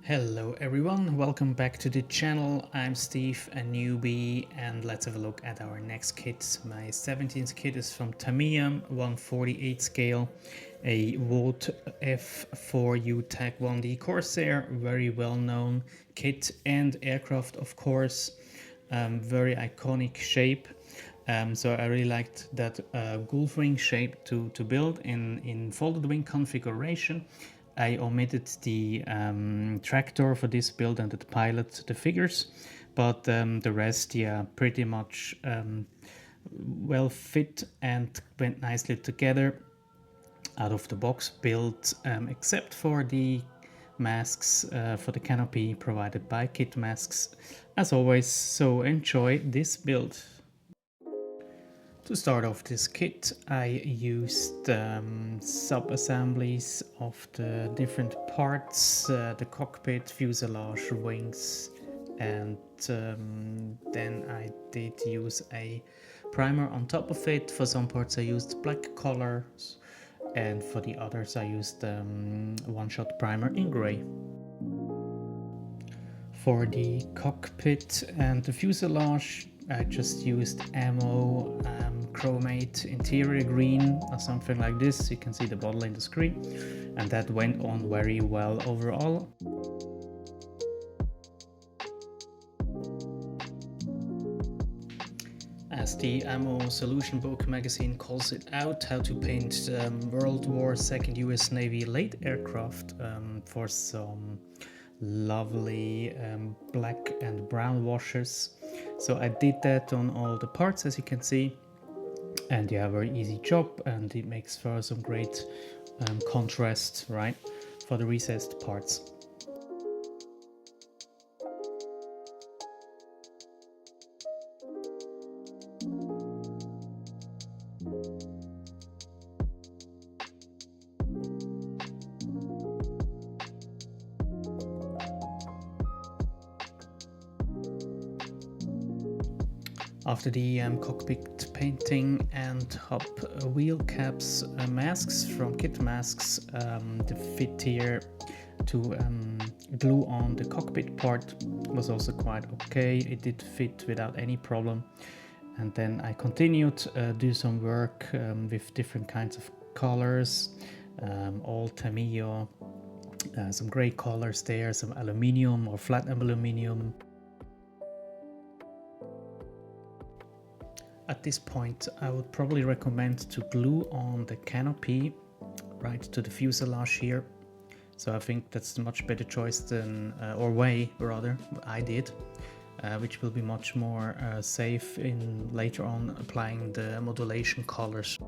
Hello everyone, welcome back to the channel. I'm Steve, a newbie, and let's have a look at our next kit. My 17th kit is from TAMIYA 1/48 scale, a Vought F4U-1D Corsair, very well known kit and aircraft of course, very iconic shape. So I really liked that Gulf wing shape to build in folded wing configuration. I omitted the tractor for this build and the pilot, the figures, but the rest, yeah, pretty much well fit and went nicely together. Out of the box build, except for the masks for the canopy provided by Kit Masks, as always. So enjoy this build. To start off this kit, I used sub-assemblies of the different parts, the cockpit, fuselage, wings, and then I did use a primer on top of it. For some parts I used black colors, and for the others I used one-shot primer in grey. For the cockpit and the fuselage, I just used ammo, chromate interior green or something like this. You can see the bottle in the screen, and that went on very well overall. As the Ammo Solution Book magazine calls it out, how to paint World War II US Navy late aircraft for some lovely black and brown washes. So I did that on all the parts, as you can see, and yeah, very easy job, and it makes for some great contrast, right, for the recessed parts. After the cockpit painting and hub wheel caps masks from Kit Masks, the fit here to glue on the cockpit part was also quite okay. It did fit without any problem. And then I continued do some work with different kinds of colors, all TAMIYA, some gray colors there, some aluminium or flat aluminium. At this point, I would probably recommend to glue on the canopy right to the fuselage here. So I think that's a much better choice than, or way rather, I did, which will be much more safe in later on applying the modulation colors.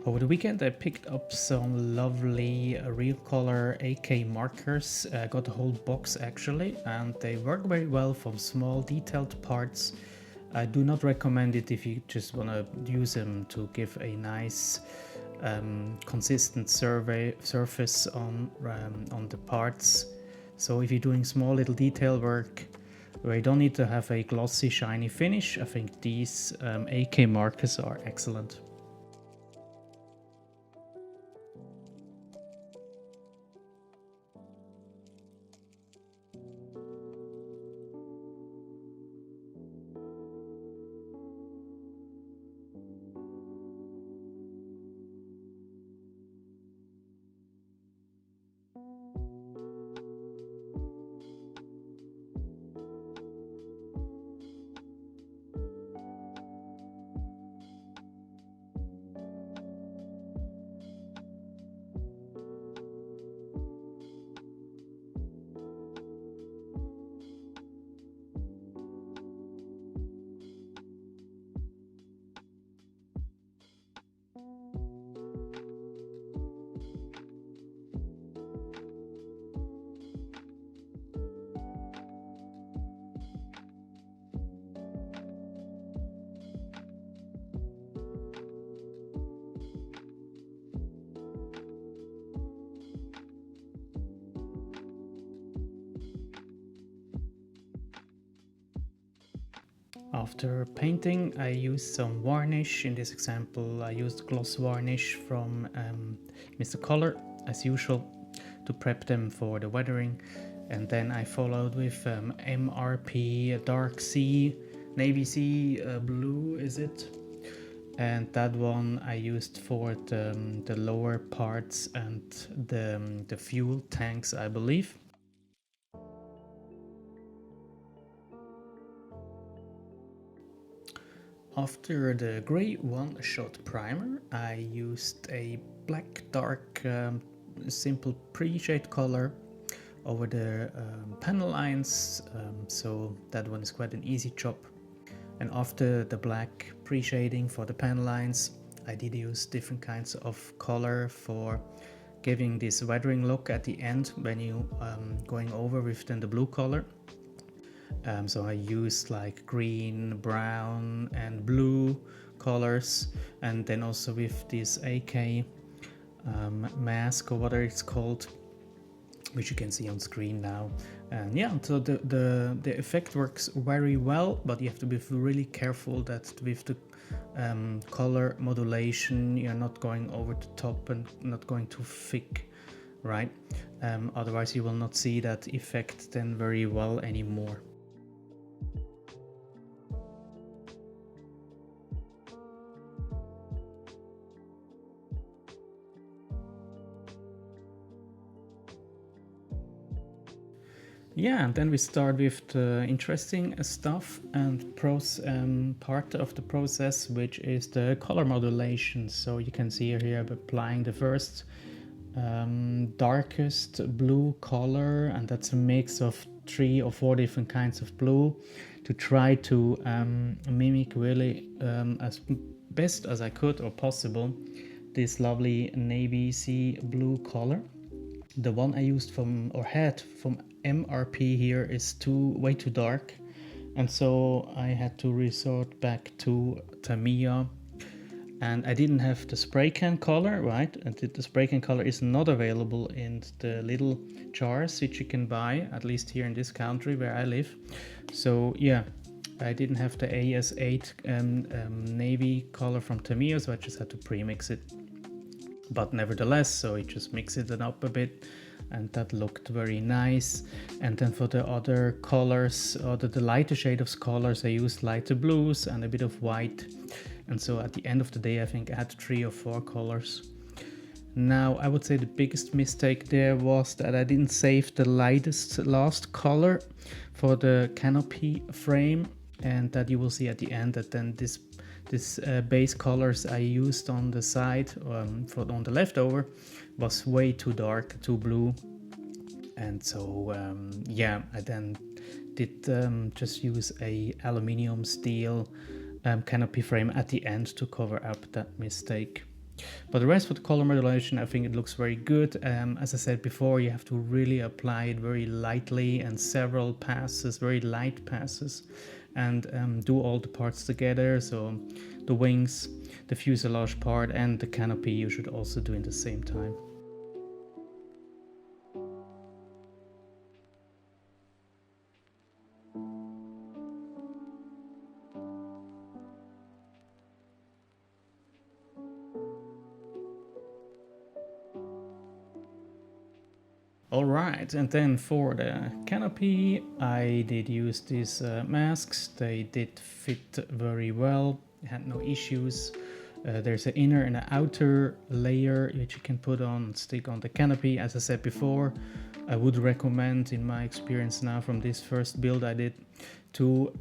Over the weekend I picked up some lovely real color AK markers. I got a whole box actually, and they work very well from small detailed parts. I do not recommend it if you just want to use them to give a nice consistent surface on the parts. So if you're doing small little detail work where you don't need to have a glossy shiny finish, I think these AK markers are excellent. After painting, I used some varnish. In this example, I used gloss varnish from Mr. Color. as usual to prep them for the weathering. And then I followed with MRP Dark Sea, Navy Sea Blue is it? And that one I used for the lower parts and the fuel tanks, I believe. After the grey one-shot primer, I used a black dark simple pre-shade color over the panel lines, so that one is quite an easy job. And after the black pre-shading for the panel lines, I did use different kinds of color for giving this weathering look at the end when you going over with then the blue color. So I used like green, brown and blue colors, and then also with this AK mask or whatever it's called, which you can see on screen now. And yeah, so the effect works very well, but you have to be really careful that with the color modulation you're not going over the top and not going too thick, right? Otherwise you will not see that effect then very well anymore. Yeah, and then we start with the interesting stuff and part of the process, which is the color modulation. So you can see here I'm applying the first darkest blue color, and that's a mix of 3 or 4 different kinds of blue to try to mimic really as best as I could or possible this lovely navy sea blue color. The one I used from MRP here is way too dark, and so I had to resort back to TAMIYA, and I didn't have the spray can color, right? And the spray can color is not available in the little jars which you can buy, at least here in this country where I live. So yeah, I didn't have the AS8 navy color from TAMIYA, so I just had to pre-mix it. But nevertheless, so it just mixed it up a bit, and that looked very nice. And then for the other colors, or the lighter shade of colors, I used lighter blues and a bit of white. And so at the end of the day, I think I had 3 or 4 colors. Now, I would say the biggest mistake there was that I didn't save the last color for the canopy frame, and that you will see at the end that then this base colors I used on the side on the leftover was way too dark, too blue, and so yeah, I then did just use a aluminium steel canopy frame at the end to cover up that mistake. But the rest for the color modulation, I think it looks very good. As I said before, you have to really apply it very lightly and several passes, very light passes, and do all the parts together. So the wings, the fuselage part and the canopy you should also do in the same time. Alright, and then for the canopy, I did use these masks. They did fit very well, had no issues. There's an inner and an outer layer which you can put on, stick on the canopy. As I said before, I would recommend, in my experience now from this first build I did, to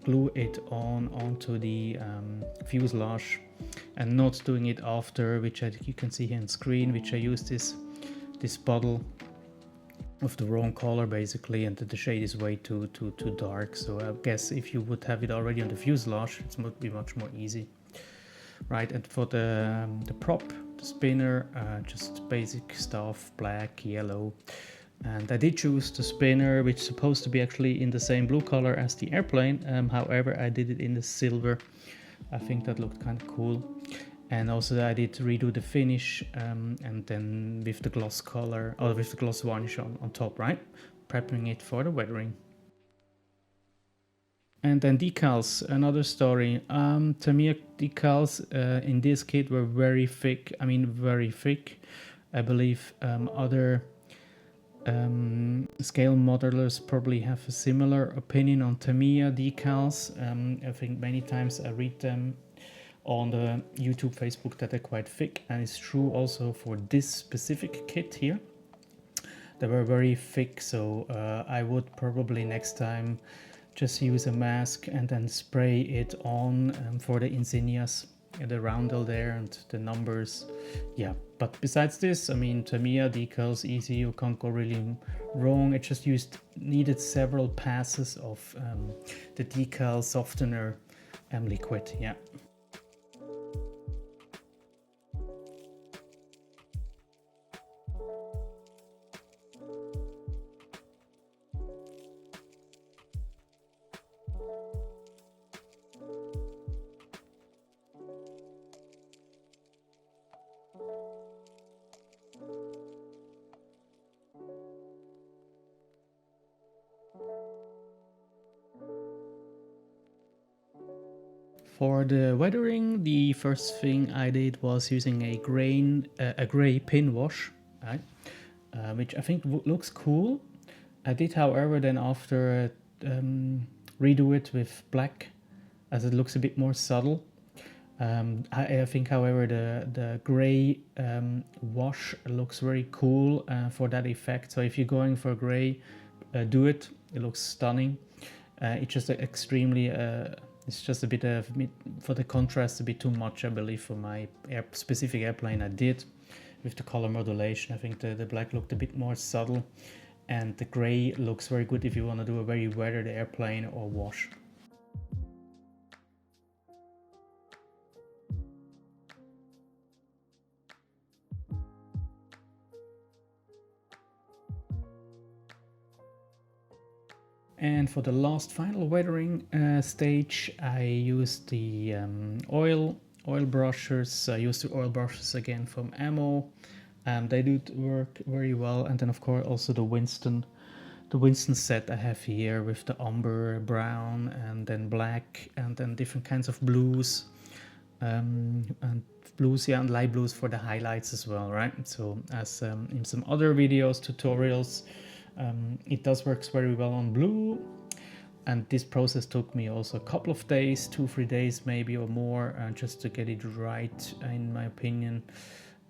glue it onto the fuselage and not doing it after, which you can see here on screen, which I used this bottle of the wrong color basically, and the shade is way too dark. So I guess if you would have it already on the fuselage, it would be much more easy, right? And for the prop, the spinner, just basic stuff, black, yellow, and I did choose the spinner which is supposed to be actually in the same blue color as the airplane. However, I did it in the silver. I think that looked kind of cool. And also I did redo the finish, and then with the gloss color, or with the gloss varnish on top, right? Prepping it for the weathering. And then decals, another story. TAMIYA decals in this kit were very thick, I mean very thick. I believe other scale modelers probably have a similar opinion on Tamiya decals. I think many times I read them on the YouTube, Facebook that they're quite thick, and it's true also for this specific kit here. They were very thick, so I would probably next time just use a mask and then spray it on for the insignias, the roundel there and the numbers. Yeah, but besides this, I mean, Tamiya decals, easy, you can't go really wrong. It just needed several passes of the decal softener liquid, yeah. For the weathering, the first thing I did was using a gray pin wash, right? Which I think looks cool. I did, however, then after redo it with black, as it looks a bit more subtle. I think, however, the gray wash looks very cool for that effect. So if you're going for gray, do it. It looks stunning. It's just extremely. It's just a bit of, for the contrast, a bit too much, I believe, for my specific airplane I did with the color modulation. I think the black looked a bit more subtle, and the gray looks very good if you want to do a very weathered airplane or wash. And for the last final weathering stage, I used the oil brushes. I used the oil brushes again from Ammo. They do work very well. And then of course also the Winston set I have here with the umber brown and then black and then different kinds of blues. And blues, yeah, and light blues for the highlights as well, right? So as in some other videos, tutorials, it does work very well on blue, and this process took me also a couple of days, 2-3 days maybe or more, just to get it right, in my opinion.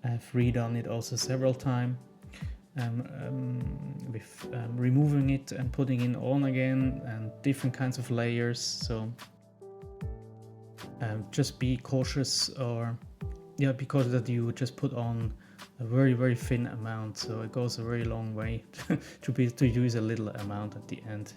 I've redone it also several times with removing it and putting it on again, and different kinds of layers. So just be cautious, or yeah, because that you just put on a very thin amount, so it goes a very long way to use a little amount at the end.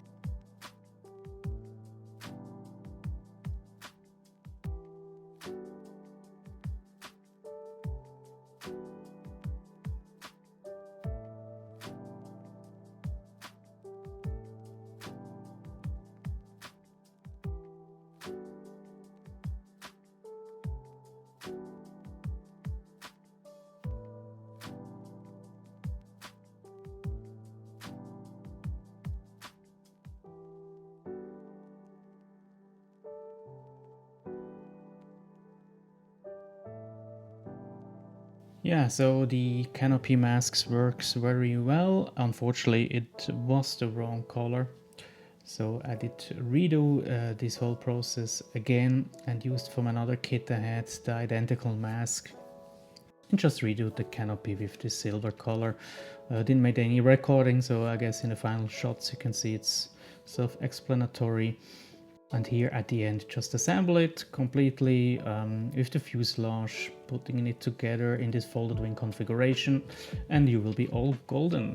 Yeah, so the Canopy masks works very well. Unfortunately, it was the wrong color. So I did redo this whole process again and used from another kit I had the identical mask. And just redo the canopy with this silver color. Didn't make any recording, so I guess in the final shots you can see it's self-explanatory. And here at the end, just assemble it completely with the fuselage, putting it together in this folded wing configuration, and you will be all golden.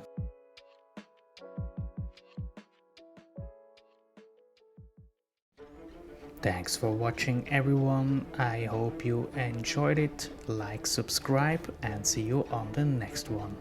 Thanks for watching, everyone. I hope you enjoyed it. Like, subscribe, and see you on the next one.